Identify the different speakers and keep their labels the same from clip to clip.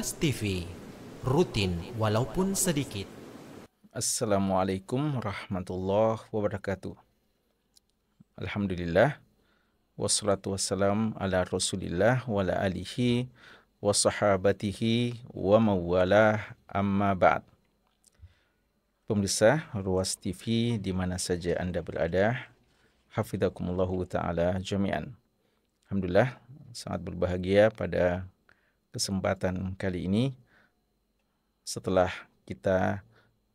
Speaker 1: Ruas TV, rutin walaupun sedikit.
Speaker 2: Assalamualaikum warahmatullahi wabarakatuh. Alhamdulillah, wassalatu wassalam ala rasulillah wa ala alihi wa sahabatihi wa mawalah amma ba'd. Pemirsa Ruas TV di mana saja Anda berada, hafidhakumullahu ta'ala jami'an. Alhamdulillah, sangat berbahagia pada kesempatan kali ini setelah kita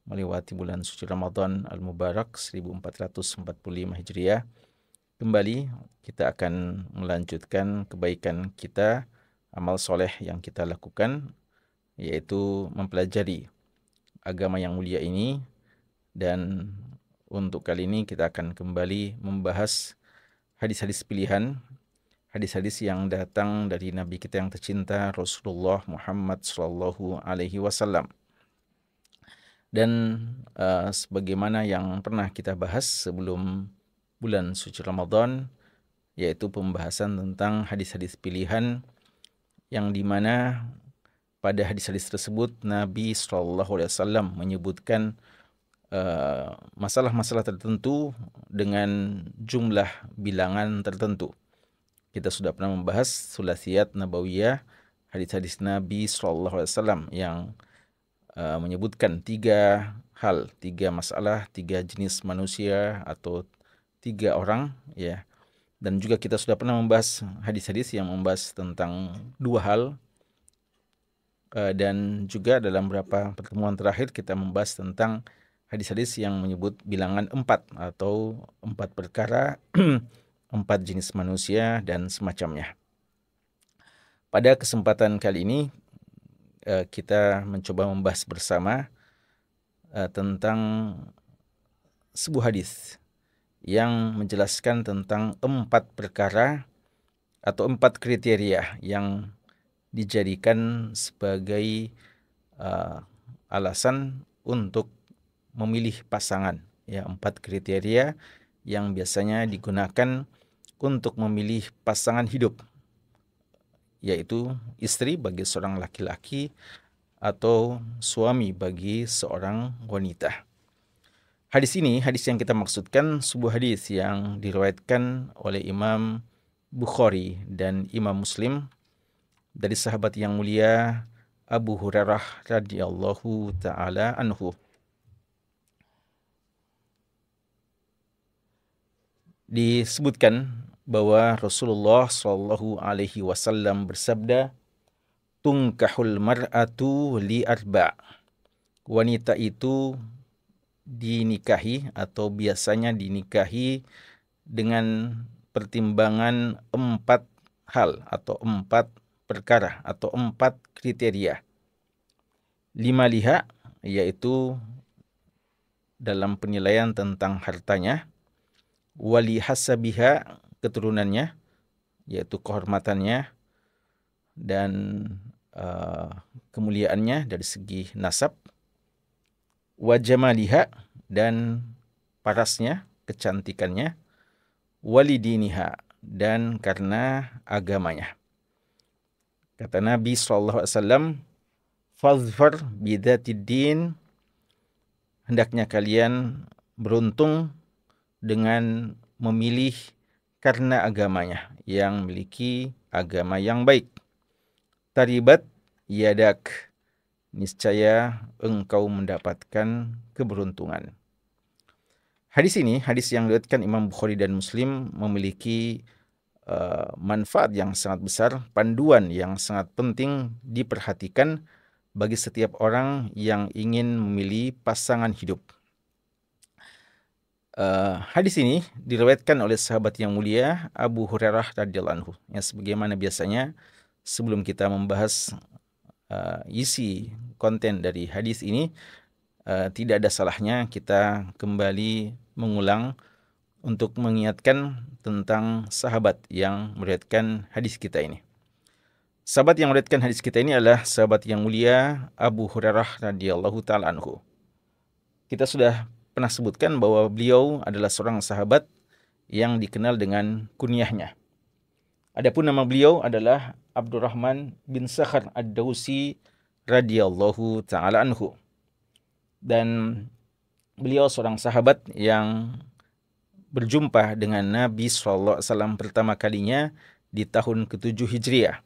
Speaker 2: melewati bulan suci Ramadan Al-Mubarak 1445 Hijriah. Kembali kita akan melanjutkan kebaikan kita, amal soleh yang kita lakukan, yaitu mempelajari agama yang mulia ini. Dan untuk kali ini kita akan kembali membahas hadis-hadis pilihan, hadis-hadis yang datang dari Nabi kita yang tercinta Rasulullah Muhammad Sallallahu Alaihi Wasallam. Dan sebagaimana yang pernah kita bahas sebelum bulan suci Ramadan, yaitu pembahasan tentang hadis-hadis pilihan, yang dimana pada hadis-hadis tersebut Nabi SAW menyebutkan masalah-masalah tertentu dengan jumlah bilangan tertentu. Kita sudah pernah membahas sulasiyat nabawiyah, hadis-hadis Nabi SAW yang menyebutkan 3 hal, 3 masalah, 3 jenis manusia atau 3 orang, ya. Dan juga kita sudah pernah membahas hadis-hadis yang membahas tentang 2 hal, dan juga dalam beberapa pertemuan terakhir kita membahas tentang hadis-hadis yang menyebut bilangan 4 atau 4 perkara, 4 jenis manusia dan semacamnya. Pada kesempatan kali ini kita mencoba membahas bersama tentang sebuah hadis yang menjelaskan tentang 4 perkara atau 4 kriteria yang dijadikan sebagai alasan untuk memilih pasangan, ya, 4 kriteria yang biasanya digunakan untuk memilih pasangan hidup, yaitu istri bagi seorang laki-laki atau suami bagi seorang wanita. Hadis ini, hadis yang kita maksudkan, sebuah hadis yang diriwayatkan oleh Imam Bukhari dan Imam Muslim dari sahabat yang mulia Abu Hurairah radhiyallahu taala anhu. Disebutkan bahwa Rasulullah Shallallahu Alaihi Wasallam bersabda, "Tungkahul mar'atu li arba'." Wanita itu dinikahi atau biasanya dinikahi dengan pertimbangan 4 hal atau 4 perkara atau 4 kriteria. 5 liha, yaitu dalam penilaian tentang hartanya, wali hasabiha, keturunannya, yaitu kehormatannya dan kemuliaannya dari segi nasab, wajamaliha, dan parasnya, kecantikannya, walidiniha, dan karena agamanya. Kata Nabi SAW, "Fadhfar bidzatid din," hendaknya kalian beruntung dengan memilih karena agamanya, yang memiliki agama yang baik. Taribat yadak, niscaya engkau mendapatkan keberuntungan. Hadis ini, hadis yang diriwayatkan Imam Bukhari dan Muslim, memiliki manfaat yang sangat besar, panduan yang sangat penting diperhatikan bagi setiap orang yang ingin memilih pasangan hidup. Hadis ini diriwayatkan oleh sahabat yang mulia Abu Hurairah radhiyallahu anhu. Yang sebagaimana biasanya sebelum kita membahas isi konten dari hadis ini, tidak ada salahnya kita kembali mengulang untuk mengingatkan tentang sahabat yang meriwayatkan hadis kita ini. Sahabat yang meriwayatkan hadis kita ini adalah sahabat yang mulia Abu Hurairah radhiyallahu taala anhu. Kita sudah pernah sebutkan bahwa beliau adalah seorang sahabat yang dikenal dengan kunyahnya. Adapun nama beliau adalah Abdurrahman bin Sakhar Ad-Dausi radhiyallahu taala anhu. Dan beliau seorang sahabat yang berjumpa dengan Nabi SAW pertama kalinya di tahun ke-7 Hijriah.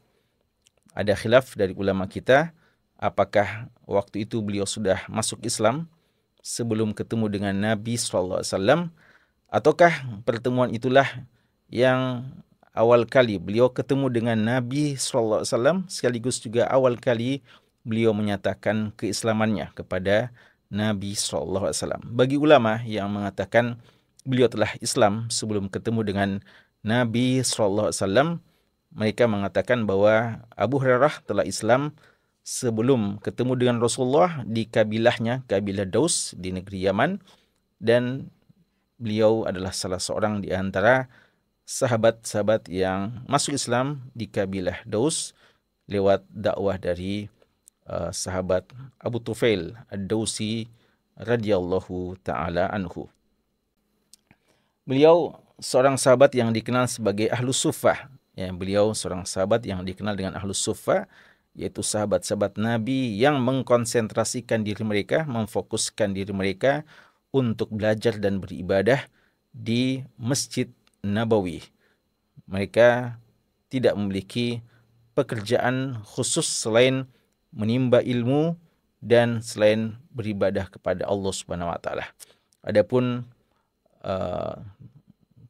Speaker 2: Ada khilaf dari ulama kita, apakah waktu itu beliau sudah masuk Islam sebelum ketemu dengan Nabi SAW, ataukah pertemuan itulah yang awal kali beliau ketemu dengan Nabi SAW, sekaligus juga awal kali beliau menyatakan keislamannya kepada Nabi SAW. Bagi ulama yang mengatakan beliau telah Islam sebelum ketemu dengan Nabi SAW, mereka mengatakan bahwa Abu Hurairah telah Islam sebelum ketemu dengan Rasulullah di kabilahnya, kabilah Daus di negeri Yaman, dan beliau adalah salah seorang di antara sahabat-sahabat yang masuk Islam di kabilah Daus lewat dakwah dari sahabat Abu Tufail Ad-Dausi radhiyallahu taala anhu. Beliau seorang sahabat yang dikenal sebagai Ahlus Suffah. Ya, beliau seorang sahabat yang dikenal dengan Ahlus Suffah, yaitu sahabat-sahabat Nabi yang mengkonsentrasikan diri mereka, memfokuskan diri mereka untuk belajar dan beribadah di Masjid Nabawi. Mereka tidak memiliki pekerjaan khusus selain menimba ilmu dan selain beribadah kepada Allah Subhanahu wa taala. Adapun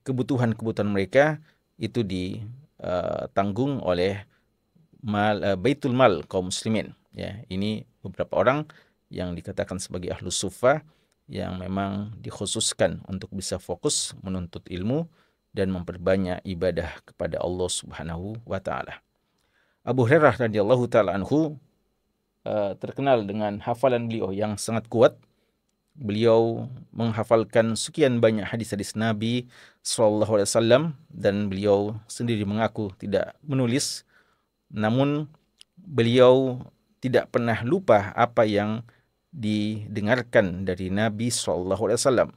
Speaker 2: kebutuhan-kebutuhan mereka itu ditanggung oleh Baitul Mal kaum muslimin. Ya, ini beberapa orang yang dikatakan sebagai Ahlus Suffah yang memang dikhususkan untuk bisa fokus menuntut ilmu dan memperbanyak ibadah kepada Allah Subhanahu wa taala. Abu Hurairah radhiyallahu taala anhu terkenal dengan hafalan beliau yang sangat kuat. Beliau menghafalkan sekian banyak hadis-hadis Nabi SAW, dan beliau sendiri mengaku tidak menulis, namun beliau tidak pernah lupa apa yang didengarkan dari Nabi SAW.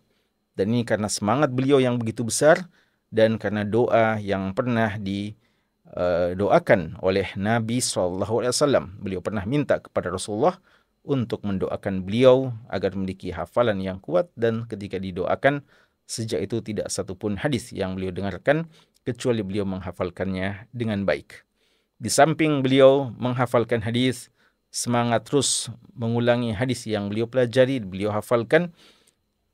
Speaker 2: Dan ini karena semangat beliau yang begitu besar dan karena doa yang pernah didoakan oleh Nabi SAW. Beliau pernah minta kepada Rasulullah untuk mendoakan beliau agar memiliki hafalan yang kuat, dan ketika didoakan, sejak itu tidak satupun hadis yang beliau dengarkan kecuali beliau menghafalkannya dengan baik. Di samping beliau menghafalkan hadis, semangat terus mengulangi hadis yang beliau pelajari, beliau hafalkan.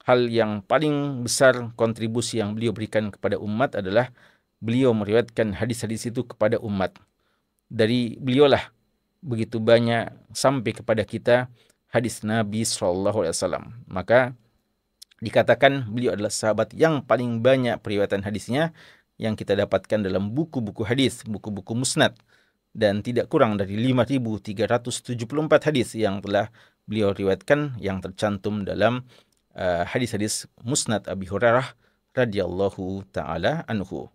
Speaker 2: Hal yang paling besar kontribusi yang beliau berikan kepada umat adalah beliau meriwayatkan hadis-hadis itu kepada umat. Dari beliaulah begitu banyak sampai kepada kita hadis Nabi SAW. Maka dikatakan beliau adalah sahabat yang paling banyak periwayatan hadisnya yang kita dapatkan dalam buku-buku hadis, buku-buku musnad, dan tidak kurang dari 5.374 hadis yang telah beliau riwayatkan yang tercantum dalam hadis-hadis musnad Abi Hurairah radhiyallahu taala anhu.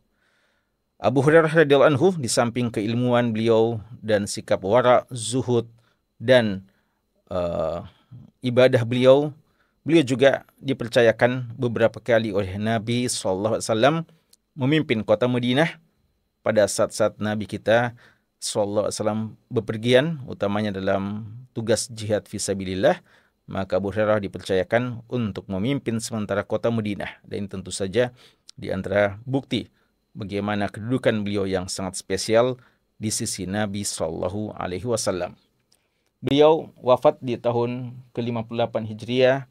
Speaker 2: Abu Hurairah radhiyallahu anhu, di samping keilmuan beliau dan sikap wara, zuhud, dan ibadah beliau juga dipercayakan beberapa kali oleh Nabi SAW memimpin kota Madinah pada saat-saat Nabi kita SAW bepergian, utamanya dalam tugas jihad fisabilillah. Maka Abu Hurairah dipercayakan untuk memimpin sementara kota Madinah. Dan ini tentu saja di antara bukti bagaimana kedudukan beliau yang sangat spesial di sisi Nabi SAW. Beliau wafat di tahun ke-58 Hijriah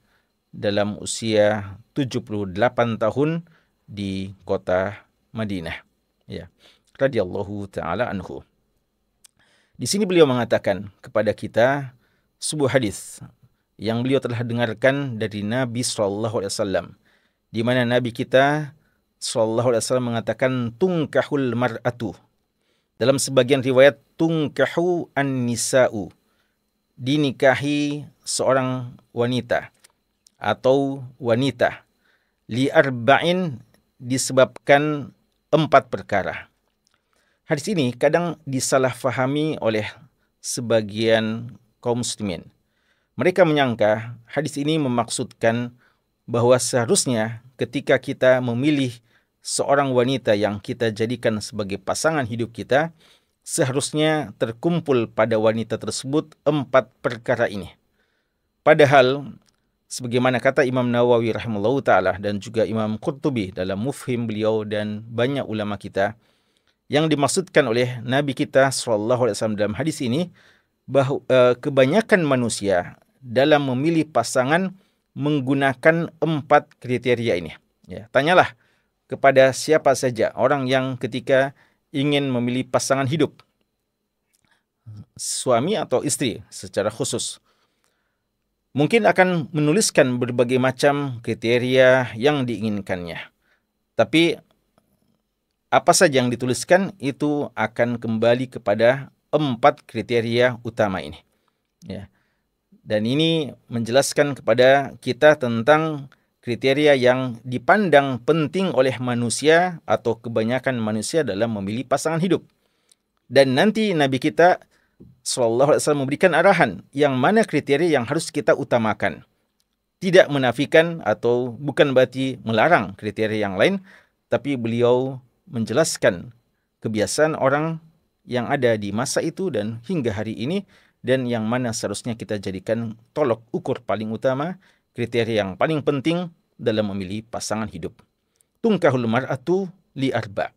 Speaker 2: dalam usia 78 tahun di kota Madinah. Ya, radhiyallahu taala anhu. Di sini beliau mengatakan kepada kita sebuah hadis yang beliau telah dengarkan dari Nabi SAW, di mana Nabi kita SAW mengatakan tungkahul mar'atu. Dalam sebagian riwayat tungkahu an-nisa'u, dinikahi seorang wanita atau wanita, li arba'in, disebabkan 4 perkara. Hadis ini kadang disalahfahami oleh sebagian kaum muslimin. Mereka menyangka hadis ini memaksudkan bahwa seharusnya ketika kita memilih seorang wanita yang kita jadikan sebagai pasangan hidup kita, seharusnya terkumpul pada wanita tersebut 4 perkara ini. Padahal sebagaimana kata Imam Nawawi rahimahullahu taala dan juga Imam Qurtubi dalam Mufhim beliau dan banyak ulama kita, yang dimaksudkan oleh Nabi kita sallallahu alaihi wasallam dalam hadis ini bahwa kebanyakan manusia dalam memilih pasangan menggunakan 4 kriteria ini. Ya, tanyalah kepada siapa saja orang yang ketika ingin memilih pasangan hidup, suami atau istri secara khusus, mungkin akan menuliskan berbagai macam kriteria yang diinginkannya. Tapi apa saja yang dituliskan itu akan kembali kepada 4 kriteria utama ini. Ya. Dan ini menjelaskan kepada kita tentang kriteria yang dipandang penting oleh manusia atau kebanyakan manusia dalam memilih pasangan hidup. Dan nanti Nabi kita sallallahu alaihi wasallam memberikan arahan yang mana kriteria yang harus kita utamakan. Tidak menafikan atau bukan berarti melarang kriteria yang lain, tapi beliau menjelaskan kebiasaan orang yang ada di masa itu dan hingga hari ini, dan yang mana seharusnya kita jadikan tolok ukur paling utama, kriteria yang paling penting dalam memilih pasangan hidup. Tunkahul mar'atu li arba.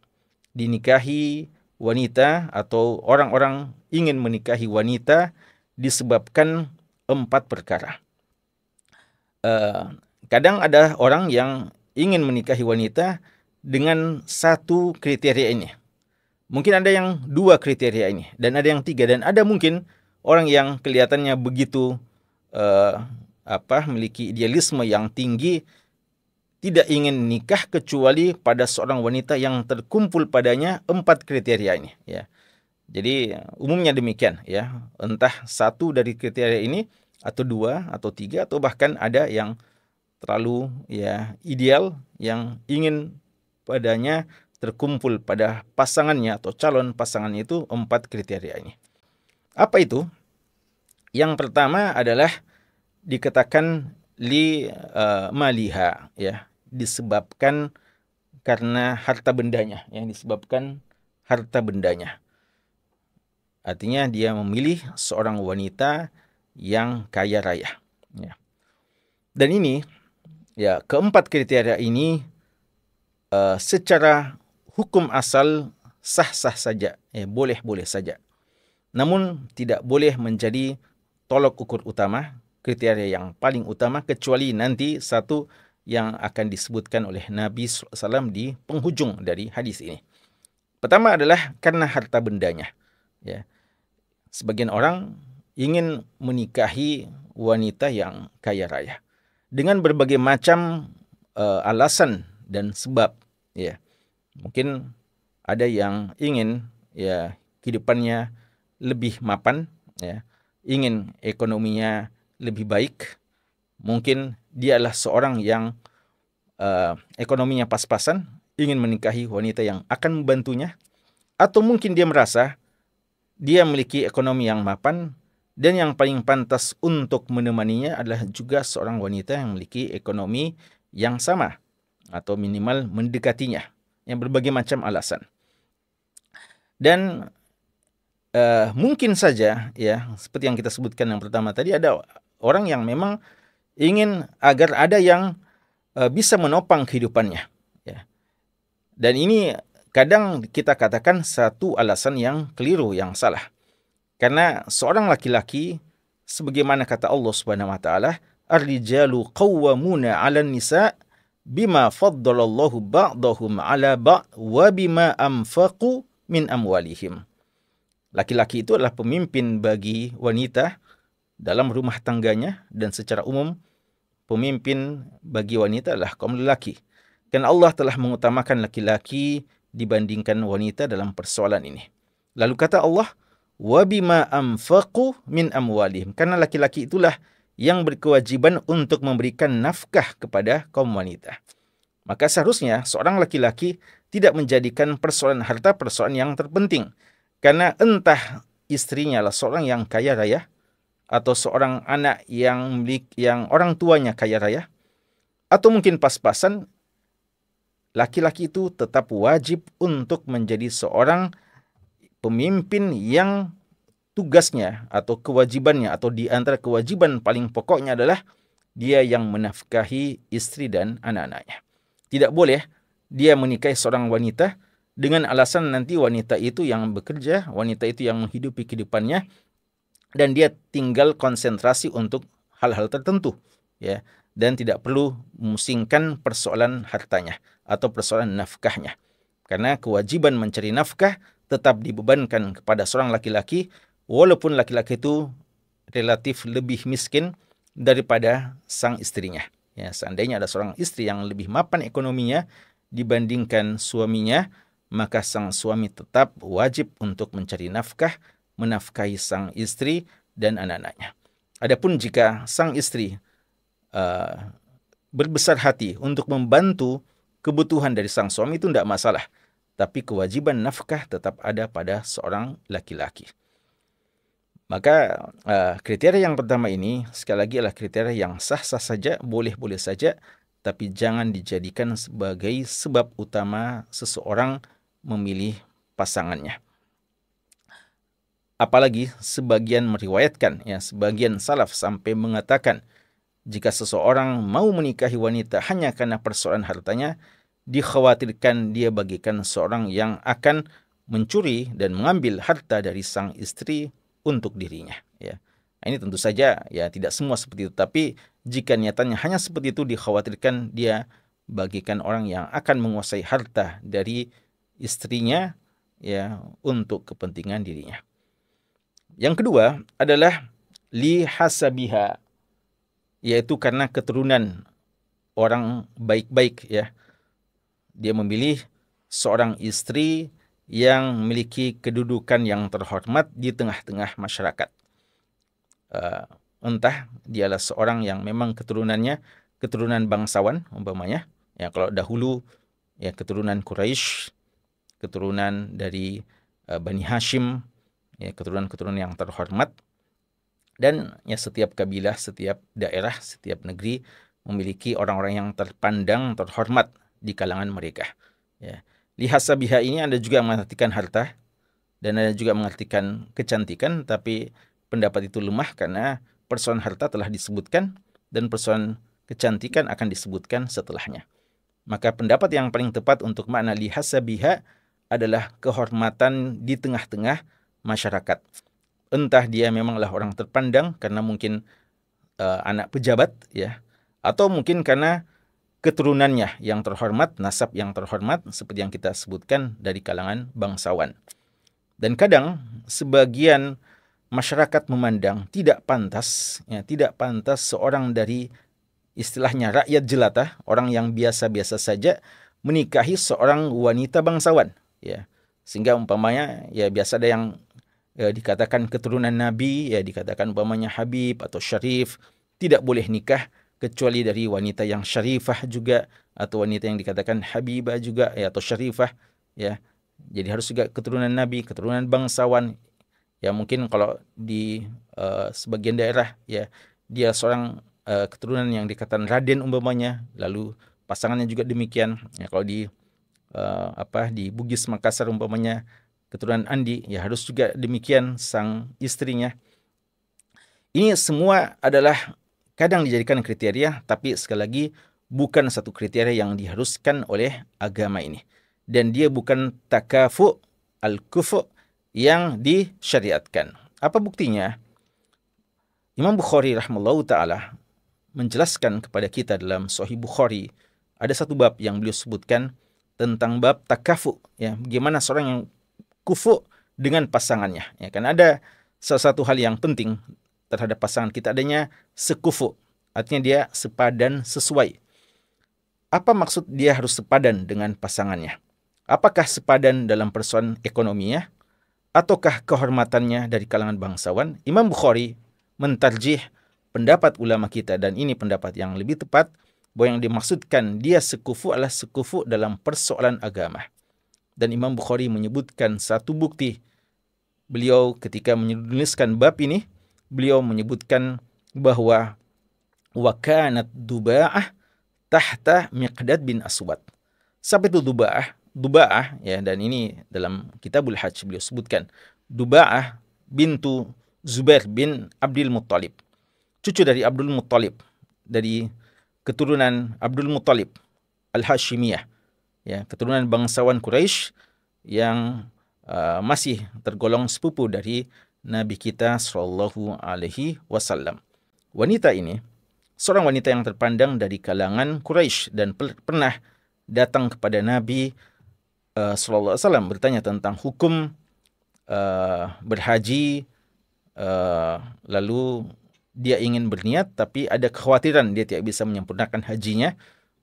Speaker 2: Dinikahi wanita atau orang-orang ingin menikahi wanita disebabkan 4 perkara. Kadang ada orang yang ingin menikahi wanita dengan 1 kriteria ini. Mungkin ada yang 2 kriteria ini, dan ada yang 3, dan ada mungkin orang yang kelihatannya begitu memiliki idealisme yang tinggi, tidak ingin nikah kecuali pada seorang wanita yang terkumpul padanya 4 kriteria ini. Ya. Jadi umumnya demikian, ya. Entah 1 dari kriteria ini, atau 2, atau 3, atau bahkan ada yang terlalu ideal, yang ingin padanya terkumpul pada pasangannya atau calon pasangannya itu 4 kriteria ini. Apa itu? Yang pertama adalah dikatakan maliha, ya, disebabkan karena harta bendanya, yang disebabkan harta bendanya. Artinya dia memilih seorang wanita yang kaya raya, ya. Dan ini, ya, keempat kriteria ini secara hukum asal sah-sah saja, boleh-boleh saja. Namun tidak boleh menjadi tolok ukur utama, kriteria yang paling utama, kecuali nanti 1 yang akan disebutkan oleh Nabi SAW di penghujung dari hadis ini. Pertama adalah karena harta bendanya. Ya. Sebagian orang ingin menikahi wanita yang kaya raya dengan berbagai macam alasan dan sebab. Ya. Mungkin ada yang ingin kehidupannya lebih mapan, ya, ingin ekonominya lebih baik. Mungkin dia adalah seorang yang ekonominya pas-pasan, ingin menikahi wanita yang akan membantunya. Atau mungkin dia merasa dia memiliki ekonomi yang mapan, dan yang paling pantas untuk menemaninya adalah juga seorang wanita yang memiliki ekonomi yang sama, atau minimal mendekatinya, yang berbagai macam alasan. Dan mungkin saja, ya, seperti yang kita sebutkan yang pertama tadi, ada orang yang memang ingin agar ada yang bisa menopang kehidupannya. Ya. Dan ini kadang kita katakan 1 alasan yang keliru, yang salah. Karena seorang laki-laki, sebagaimana kata Allah Subhanahu wa taala, ar-rijalu qawwamuna 'alan nisa bima faddalallahu ba'dahum 'ala ba'd wa bima anfaqu min amwalihim. Laki-laki itu adalah pemimpin bagi wanita dalam rumah tangganya, dan secara umum pemimpin bagi wanita adalah kaum lelaki. Karena Allah telah mengutamakan laki-laki dibandingkan wanita dalam persoalan ini. Lalu kata Allah, wa bima anfaqu min amwalihim. Karena laki-laki itulah yang berkewajiban untuk memberikan nafkah kepada kaum wanita. Maka seharusnya seorang laki-laki tidak menjadikan persoalan harta persoalan yang terpenting. Karena entah istrinya adalah seorang yang kaya raya, atau seorang anak yang orang tuanya kaya raya, atau mungkin pas-pasan, laki-laki itu tetap wajib untuk menjadi seorang pemimpin yang tugasnya atau kewajibannya atau di antara kewajiban paling pokoknya adalah dia yang menafkahi istri dan anak-anaknya. Tidak boleh dia menikahi seorang wanita dengan alasan nanti wanita itu yang bekerja, wanita itu yang menghidupi kehidupannya, dan dia tinggal konsentrasi untuk hal-hal tertentu, ya, dan tidak perlu memusingkan persoalan hartanya atau persoalan nafkahnya. Karena kewajiban mencari nafkah tetap dibebankan kepada seorang laki-laki, walaupun laki-laki itu relatif lebih miskin daripada sang istrinya. Ya, seandainya ada seorang istri yang lebih mapan ekonominya dibandingkan suaminya, maka sang suami tetap wajib untuk mencari nafkah, menafkahi sang istri dan anak-anaknya. Adapun jika sang istri berbesar hati untuk membantu kebutuhan dari sang suami, itu tidak masalah. Tapi kewajiban nafkah tetap ada pada seorang laki-laki. Maka kriteria yang pertama ini sekali lagi adalah kriteria yang sah-sah saja, boleh-boleh saja, tapi jangan dijadikan sebagai sebab utama seseorang memilih pasangannya. Apalagi sebagian meriwayatkan, ya, sebagian salaf sampai mengatakan jika seseorang mau menikahi wanita hanya karena persoalan hartanya, dikhawatirkan dia bagikan seorang yang akan mencuri dan mengambil harta dari sang istri untuk dirinya, ya. Ini tentu saja ya tidak semua seperti itu, tapi jika niatannya hanya seperti itu, dikhawatirkan dia bagikan orang yang akan menguasai harta dari istrinya, ya, untuk kepentingan dirinya. Yang kedua adalah li hasabiha, yaitu karena keturunan orang baik-baik, ya. Dia memilih seorang istri yang memiliki kedudukan yang terhormat di tengah-tengah masyarakat. Entah dialah seorang yang memang keturunannya keturunan bangsawan umpamanya, ya, kalau dahulu ya keturunan Quraisy, keturunan dari Bani Hashim, ya, keturunan-keturunan yang terhormat, dan ya setiap kabilah, setiap daerah, setiap negeri memiliki orang-orang yang terpandang terhormat di kalangan mereka, ya. Lihasabiha ini ada juga mengartikan harta dan ada juga mengartikan kecantikan, tapi pendapat itu lemah karena persoalan harta telah disebutkan dan persoalan kecantikan akan disebutkan setelahnya. Maka pendapat yang paling tepat untuk makna lihasabiha adalah kehormatan di tengah-tengah masyarakat. Entah dia memanglah orang terpandang karena mungkin anak pejabat, ya, atau mungkin karena keturunannya yang terhormat, nasab yang terhormat seperti yang kita sebutkan dari kalangan bangsawan. Dan kadang sebagian masyarakat memandang tidak pantas, ya, tidak pantas seorang dari istilahnya rakyat jelata, orang yang biasa-biasa saja menikahi seorang wanita bangsawan, ya. Sehingga umpamanya ya biasa ada yang dikatakan keturunan Nabi, ya dikatakan umpamanya Habib atau Syarif, tidak boleh nikah kecuali dari wanita yang syarifah juga, atau wanita yang dikatakan Habibah juga, ya, atau syarifah, ya. Jadi harus juga keturunan Nabi, keturunan bangsawan. Ya mungkin kalau di sebagian daerah, ya, dia seorang keturunan yang dikatakan Raden umpamanya, lalu pasangannya juga demikian. Ya, kalau di di Bugis Makassar umpamanya keturunan Andi, ya harus juga demikian sang istrinya. Ini semua adalah kadang dijadikan kriteria, tapi sekali lagi bukan satu kriteria yang diharuskan oleh agama ini. Dan dia bukan takafu al-kufu yang disyariatkan. Apa buktinya? Imam Bukhari rahimahullahu ta'ala menjelaskan kepada kita dalam Sahih Bukhari, ada satu bab yang beliau sebutkan tentang bab takafu, ya, bagaimana seorang yang kufu dengan pasangannya, ya, kan ada salah satu hal yang penting terhadap pasangan kita, adanya sekufu, artinya dia sepadan, sesuai. Apa maksud dia harus sepadan dengan pasangannya? Apakah sepadan dalam persoalan ekonominya, ataukah kehormatannya dari kalangan bangsawan? Imam Bukhari mentarjih pendapat ulama kita, dan ini pendapat yang lebih tepat, bahwa yang dimaksudkan dia sekufu adalah sekufu dalam persoalan agama. Dan Imam Bukhari menyebutkan satu bukti. Beliau ketika menuliskan bab ini, beliau menyebutkan bahwa wa kanat Duba'ah tahta Miqdad bin Aswad. Siapa itu Duba'ah? Duba'ah, ya, dan ini dalam Kitabul Hajj beliau sebutkan, Duba'ah bintu Zubair bin Abdul Muttalib, cucu dari Abdul Muttalib, dari keturunan Abdul Muttalib Al-Hashimiyah, ya, keturunan bangsawan Quraisy yang masih tergolong sepupu dari Nabi kita Shallallahu Alaihi Wasallam. Wanita ini seorang wanita yang terpandang dari kalangan Quraisy dan pernah datang kepada Nabi Shallallahu Alaihi Wasallam bertanya tentang hukum berhaji, lalu dia ingin berniat tapi ada kekhawatiran dia tidak bisa menyempurnakan hajinya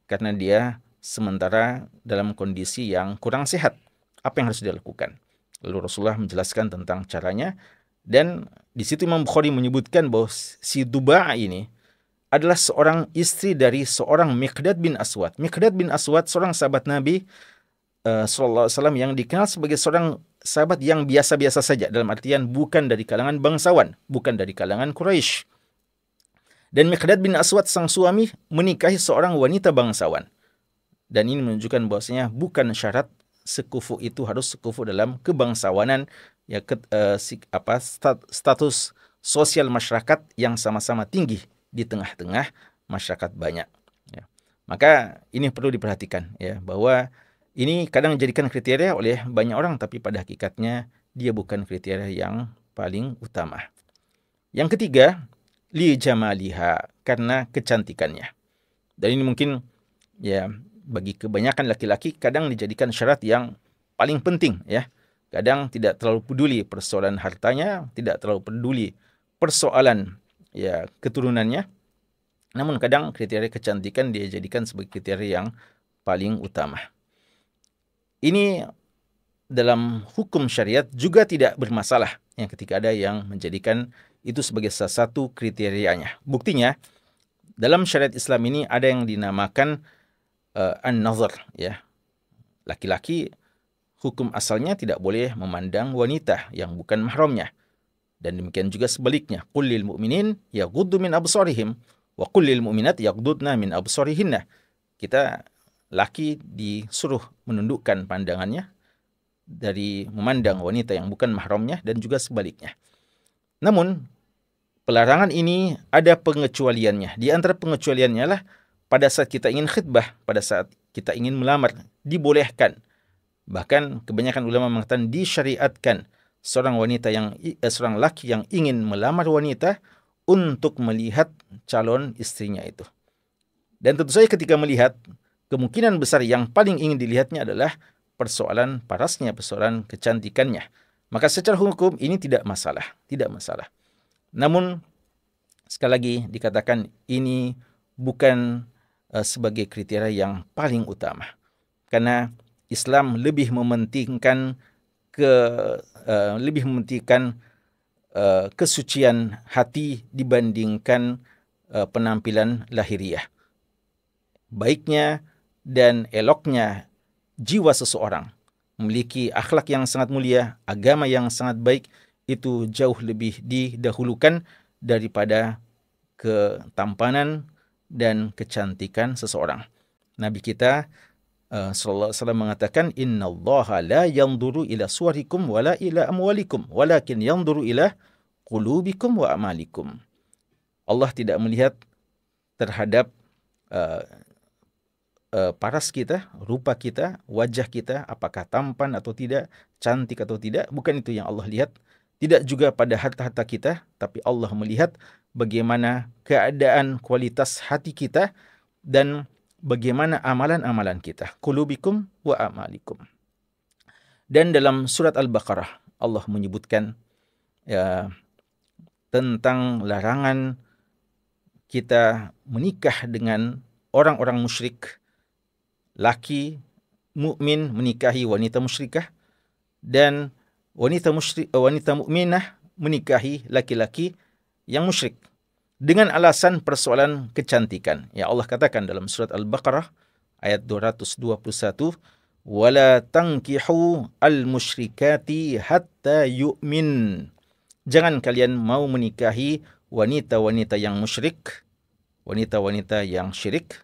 Speaker 2: karena dia sementara dalam kondisi yang kurang sehat. Apa yang harus dia lakukan? Lalu Rasulullah menjelaskan tentang caranya, dan di situ Imam Bukhari menyebutkan bahwa si Duba'a ini adalah seorang istri dari seorang Miqdad bin Aswad. Miqdad bin Aswad seorang sahabat Nabi sallallahu alaihi wasallam yang dikenal sebagai seorang sahabat yang biasa-biasa saja, dalam artian bukan dari kalangan bangsawan, bukan dari kalangan Quraisy. Dan Miqdad bin Aswad sang suami menikahi seorang wanita bangsawan. Dan ini menunjukkan bahwasanya bukan syarat sekufu itu harus sekufu dalam kebangsawanan, ya, status sosial masyarakat yang sama-sama tinggi di tengah-tengah masyarakat banyak. Ya. Maka ini perlu diperhatikan, ya, bahwa ini kadang dijadikan kriteria oleh banyak orang, tapi pada hakikatnya dia bukan kriteria yang paling utama. Yang ketiga, li jamaliha, karena kecantikannya. Dan ini mungkin, ya, bagi kebanyakan laki-laki kadang dijadikan syarat yang paling penting, ya. Kadang tidak terlalu peduli persoalan hartanya, tidak terlalu peduli persoalan, ya, keturunannya. Namun kadang kriteria kecantikan dia jadikan sebagai kriteria yang paling utama. Ini dalam hukum syariat juga tidak bermasalah, yang ketika ada yang menjadikan itu sebagai salah satu kriterianya. Buktinya dalam syariat Islam ini ada yang dinamakan an-nazar, ya. Laki-laki hukum asalnya tidak boleh memandang wanita yang bukan mahramnya. Dan demikian juga sebaliknya. Qul lil mu'minin yaghuddu min absarihim wa qul lil mu'minat yaghuddna min absarihinna. Kita laki disuruh menundukkan pandangannya dari memandang wanita yang bukan mahramnya, dan juga sebaliknya. Namun pelarangan ini ada pengecualiannya. Di antara pengecualiannya lah pada saat kita ingin khitbah, pada saat kita ingin melamar, dibolehkan. Bahkan kebanyakan ulama mengatakan disyariatkan seorang laki yang ingin melamar wanita untuk melihat calon istrinya itu. Dan tentu saja ketika melihat, kemungkinan besar yang paling ingin dilihatnya adalah persoalan parasnya, persoalan kecantikannya. Maka secara hukum ini tidak masalah, tidak masalah. Namun sekali lagi dikatakan ini bukan sebagai kriteria yang paling utama. Karena Islam lebih mementingkan kesucian hati dibandingkan penampilan lahiriah. Baiknya dan eloknya jiwa seseorang, memiliki akhlak yang sangat mulia, agama yang sangat baik, itu jauh lebih didahulukan daripada ketampanan dan kecantikan seseorang. Nabi kita sallallahu alaihi wasallam mengatakan, innallaha la yanzuru ila suwarikum wala ila amwalikum walakin yanzuru ila qulubikum wa amalikum. Allah tidak melihat terhadap paras kita, rupa kita, wajah kita, apakah tampan atau tidak, cantik atau tidak. Bukan itu yang Allah lihat. Tidak juga pada harta-harta kita, tapi Allah melihat bagaimana keadaan kualitas hati kita dan bagaimana amalan-amalan kita. Qulubikum wa amalikum. Dan dalam surat Al-Baqarah Allah menyebutkan, ya, tentang larangan kita menikah dengan orang-orang musyrik. Laki mukmin menikahi wanita musyrikah, dan wanita mukminah menikahi laki-laki yang musyrik dengan alasan persoalan kecantikan. Ya, Allah katakan dalam surat Al-Baqarah ayat 221, wala tankihu al-musyrikati hatta yu'min. Jangan kalian mau menikahi wanita-wanita yang musyrik, wanita-wanita yang syirik,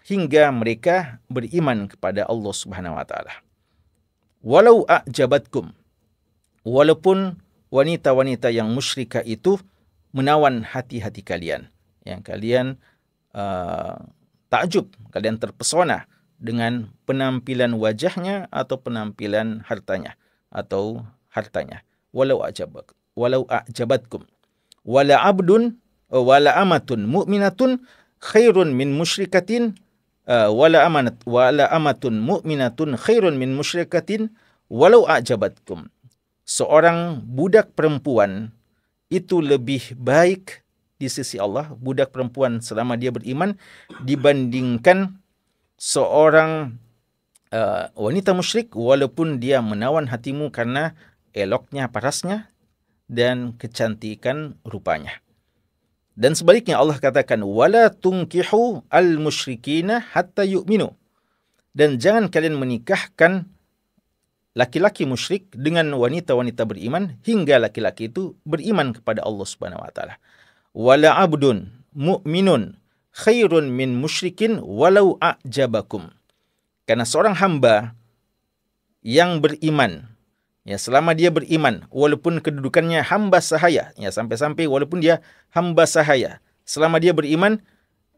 Speaker 2: hingga mereka beriman kepada Allah Subhanahu wa taala. Walau a'jabatkum, walaupun wanita-wanita yang musyrikah itu menawan hati-hati kalian, yang kalian takjub, kalian terpesona dengan penampilan wajahnya atau penampilan hartanya walau a'jabatkum wala amatun mu'minatun khairun min musyrikatin wala amatun mu'minatun khairun min musyrikatin walau a'jabatkum. Seorang budak perempuan itu lebih baik di sisi Allah, budak perempuan selama dia beriman, dibandingkan seorang wanita musyrik walaupun dia menawan hatimu karena eloknya parasnya dan kecantikan rupanya. Dan sebaliknya Allah katakan wala tunkihu al-musyrikina hatta yu'minu. Dan jangan kalian menikahkan laki-laki musyrik dengan wanita-wanita beriman hingga laki-laki itu beriman kepada Allah Subhanahu wa taala. Wala abdun mu'minun khairun min musyrikin walau a'jabakum. Karena seorang hamba yang beriman, ya selama dia beriman, walaupun kedudukannya hamba sahaya, ya sampai-sampai walaupun dia hamba sahaya, selama dia beriman,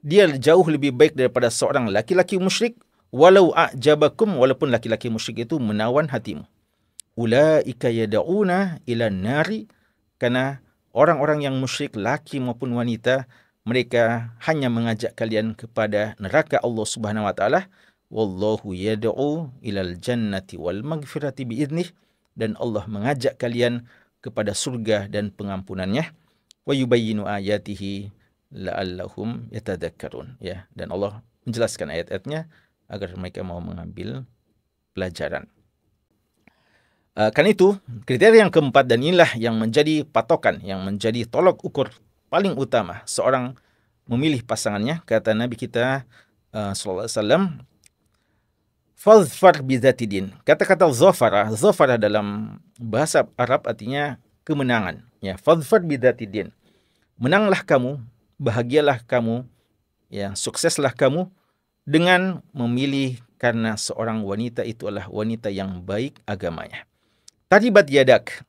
Speaker 2: dia jauh lebih baik daripada seorang laki-laki musyrik, walau a'jabakum, walaupun laki-laki musyrik itu menawan hatimu. Ulaika yad'una ila nari, karena orang-orang yang musyrik laki maupun wanita, mereka hanya mengajak kalian kepada neraka Allah Subhanahu wa taala. Wallahu yad'u ilal jannati wal maghfirati bi'idnih, dan Allah mengajak kalian kepada surga dan pengampunannya. Wa yubayyinu ayatihi la'allahum yatadakkarun, ya, dan Allah menjelaskan ayat-ayatnya agar mereka mau mengambil pelajaran. Karena itu kriteria yang keempat, dan inilah yang menjadi patokan, yang menjadi tolok ukur paling utama seorang memilih pasangannya, kata Nabi kita sallallahu alaihi wasallam, fadhfar bizatidin. Kata-kata zafara dalam bahasa Arab artinya kemenangan, ya. Fadhfar bizatidin, menanglah kamu, bahagialah kamu, ya, sukseslah kamu dengan memilih karena seorang wanita itu adalah wanita yang baik agamanya. Taribat yadak.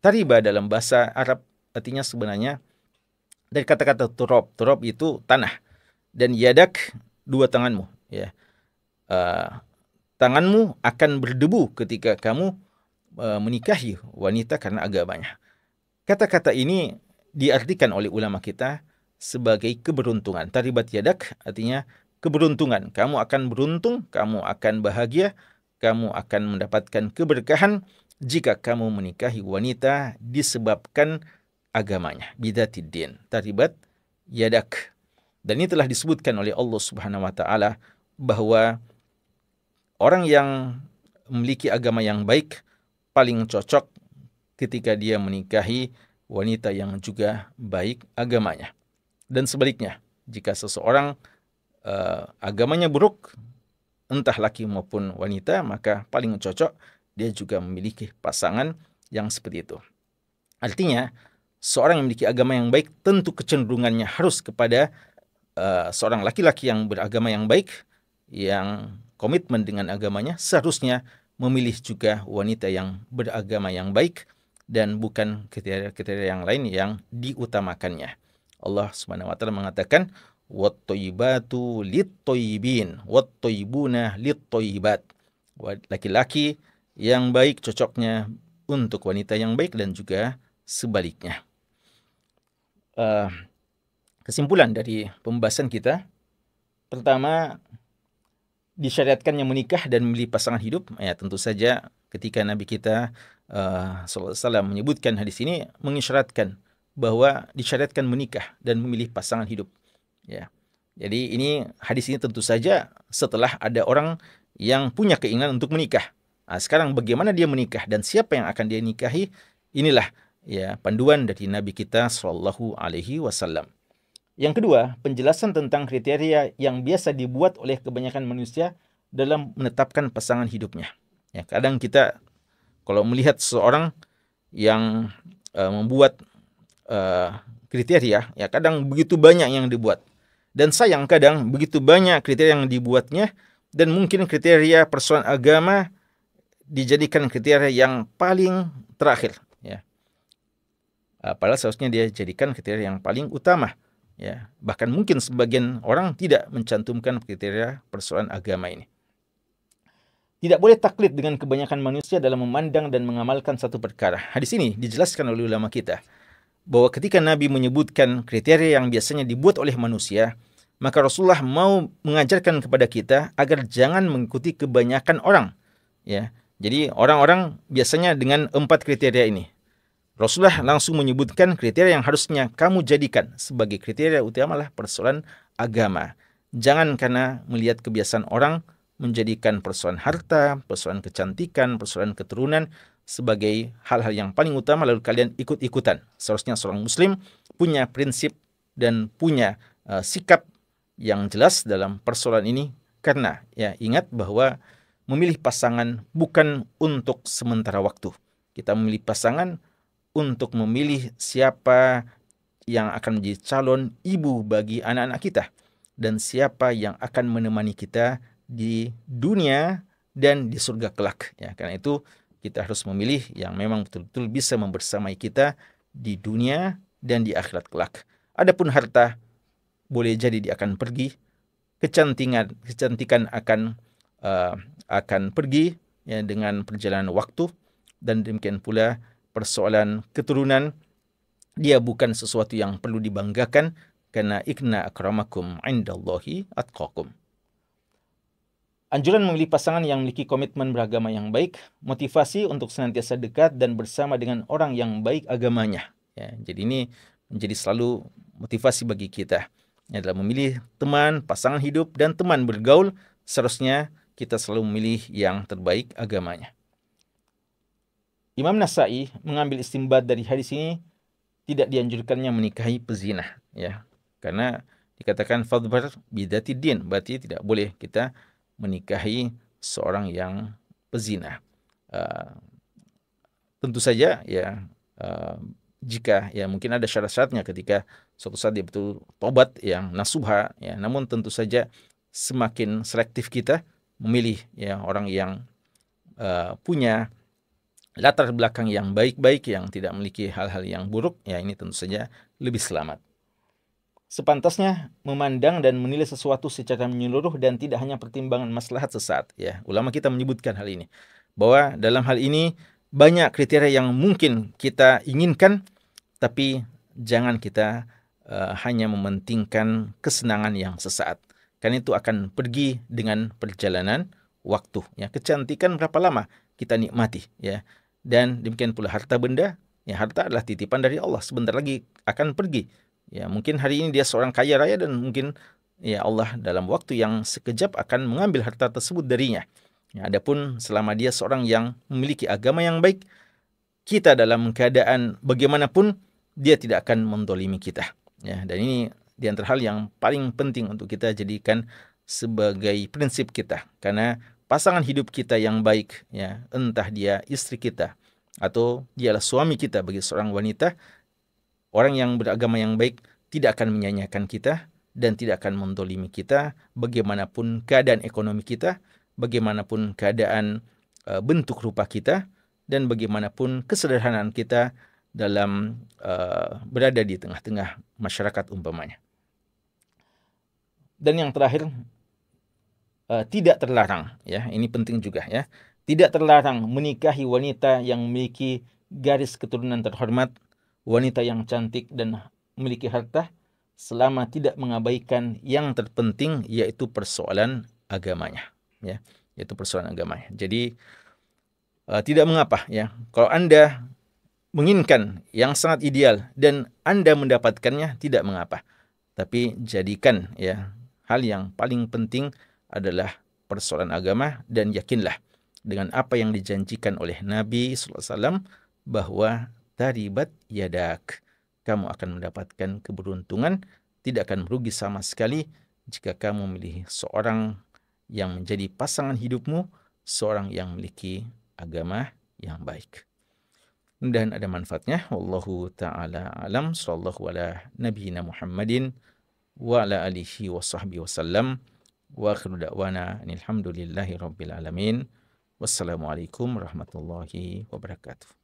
Speaker 2: Tariba dalam bahasa Arab artinya sebenarnya dari kata-kata turab. Turab itu tanah, dan yadak dua tanganmu, ya. Tanganmu akan berdebu ketika kamu menikahi wanita karena agamanya. Kata-kata ini diartikan oleh ulama kita sebagai keberuntungan. Taribat yadak artinya keberuntungan. Kamu akan beruntung, kamu akan bahagia, kamu akan mendapatkan keberkahan jika kamu menikahi wanita disebabkan agamanya. Bidatid din. Taribat yadak. Dan ini telah disebutkan oleh Allah Subhanahu wa taala bahwa orang yang memiliki agama yang baik paling cocok ketika dia menikahi wanita yang juga baik agamanya. Dan sebaliknya, jika seseorang agamanya buruk, entah laki maupun wanita, maka paling cocok dia juga memiliki pasangan yang seperti itu. Artinya, seorang yang memiliki agama yang baik tentu kecenderungannya harus kepada seorang laki-laki yang beragama yang baik, yang komitmen dengan agamanya, seharusnya memilih juga wanita yang beragama yang baik dan bukan kriteria yang lain yang diutamakannya. Allah Subhanahu wa taala mengatakan wat-thayyibatu lit-thayyibin wat-thayyibuna lit-thayyibat. Laki-laki yang baik cocoknya untuk wanita yang baik dan juga sebaliknya. Kesimpulan dari pembahasan kita, pertama, disyariatkannya menikah dan memilih pasangan hidup, ya tentu saja ketika Nabi kita sallallahu alaihi wasallam menyebutkan hadis ini mengisyaratkan bahwa disyariatkan menikah dan memilih pasangan hidup, ya. Jadi ini hadis ini tentu saja setelah ada orang yang punya keinginan untuk menikah. Nah, sekarang bagaimana dia menikah dan siapa yang akan dia nikahi? Inilah, ya, panduan dari Nabi kita sallallahu alaihi wasallam. Yang kedua, penjelasan tentang kriteria yang biasa dibuat oleh kebanyakan manusia dalam menetapkan pasangan hidupnya. Ya, kadang kita kalau melihat seseorang yang membuat kriteria, ya kadang begitu banyak yang dibuat. Dan sayang kadang begitu banyak kriteria yang dibuatnya, dan mungkin kriteria persoalan agama dijadikan kriteria yang paling terakhir, ya. Padahal seharusnya dia jadikan kriteria yang paling utama, ya. Bahkan mungkin sebagian orang tidak mencantumkan kriteria persoalan agama ini. Tidak boleh taklid dengan kebanyakan manusia dalam memandang dan mengamalkan satu perkara. Hadis ini dijelaskan oleh ulama kita bahwa ketika Nabi menyebutkan kriteria yang biasanya dibuat oleh manusia, maka Rasulullah mau mengajarkan kepada kita agar jangan mengikuti kebanyakan orang, ya. Jadi orang-orang biasanya dengan 4 kriteria ini. Rasulullah langsung menyebutkan kriteria yang harusnya kamu jadikan sebagai kriteria utamalah persoalan agama. Jangan karena melihat kebiasaan orang menjadikan persoalan harta, persoalan kecantikan, persoalan keturunan sebagai hal-hal yang paling utama lalu kalian ikut-ikutan. Seharusnya seorang muslim punya prinsip dan punya sikap yang jelas dalam persoalan ini, karena ya ingat bahwa memilih pasangan bukan untuk sementara waktu. Kita memilih pasangan untuk memilih siapa yang akan menjadi calon ibu bagi anak-anak kita dan siapa yang akan menemani kita di dunia dan di surga kelak, ya. Karena itu kita harus memilih yang memang betul-betul bisa membersamai kita di dunia dan di akhirat kelak. Adapun harta boleh jadi dia akan pergi, kecantikan akan pergi, ya, dengan perjalanan waktu, dan demikian pula persoalan keturunan dia bukan sesuatu yang perlu dibanggakan, karena inna akramakum indallahi atqakum. Anjuran memilih pasangan yang memiliki komitmen beragama yang baik, motivasi untuk senantiasa dekat dan bersama dengan orang yang baik agamanya, ya. Jadi ini menjadi selalu motivasi bagi kita, ya, dalam memilih teman, pasangan hidup, dan teman bergaul. Seharusnya kita selalu memilih yang terbaik agamanya. Imam Nasai mengambil istimbat dari hadis ini, tidak dianjurkannya menikahi pezina, ya. Karena dikatakan fadbar bidati din, berarti tidak boleh kita menikahi seorang yang pezina. Tentu saja, ya, jika ya mungkin ada syarat-syaratnya ketika suatu saat dia betul tobat yang nasuha, ya. Namun tentu saja semakin selektif kita memilih, ya, orang yang punya latar belakang yang baik-baik, yang tidak memiliki hal-hal yang buruk, ya, ini tentu saja lebih selamat. Sepantasnya memandang dan menilai sesuatu secara menyeluruh dan tidak hanya pertimbangan maslahat sesaat, ya. Ulama kita menyebutkan hal ini, bahwa dalam hal ini banyak kriteria yang mungkin kita inginkan, tapi jangan kita hanya mementingkan kesenangan yang sesaat, karena itu akan pergi dengan perjalanan waktu, ya. Kecantikan berapa lama kita nikmati, ya. Dan demikian pula harta benda, ya, harta adalah titipan dari Allah, sebentar lagi akan pergi. Ya, mungkin hari ini dia seorang kaya raya dan mungkin, ya, Allah dalam waktu yang sekejap akan mengambil harta tersebut darinya. Ya, adapun selama dia seorang yang memiliki agama yang baik, kita dalam keadaan bagaimanapun dia tidak akan mendolimi kita. Ya, dan ini di antara hal yang paling penting untuk kita jadikan sebagai prinsip kita, karena pasangan hidup kita yang baik, ya, entah dia istri kita atau dialah suami kita bagi seorang wanita, orang yang beragama yang baik tidak akan menyanyiakan kita dan tidak akan mendolimi kita bagaimanapun keadaan ekonomi kita, bagaimanapun keadaan bentuk rupa kita, dan bagaimanapun kesederhanaan kita dalam berada di tengah-tengah masyarakat umpamanya. Dan yang terakhir, tidak terlarang, ya, ini penting juga, ya. Tidak terlarang menikahi wanita yang memiliki garis keturunan terhormat, wanita yang cantik dan memiliki harta, selama tidak mengabaikan yang terpenting, yaitu persoalan agamanya, ya, yaitu persoalan agamanya. Jadi tidak mengapa, ya, kalau Anda menginginkan yang sangat ideal dan Anda mendapatkannya, tidak mengapa. Tapi jadikan, ya, hal yang paling penting adalah persoalan agama, dan yakinlah dengan apa yang dijanjikan oleh Nabi SAW bahwa taribat yadak, kamu akan mendapatkan keberuntungan, tidak akan merugi sama sekali jika kamu memilih seorang yang menjadi pasangan hidupmu, seorang yang memiliki agama yang baik. Mudah-mudahan ada manfaatnya. Wallahu ta'ala alam. Sallallahu ala nabiyina Muhammadin wa ala alihi wa sahbihi wasallam. Wa akhiru da'wana alhamdulillahi rabbil alamin. Wassalamualaikum warahmatullahi wabarakatuh.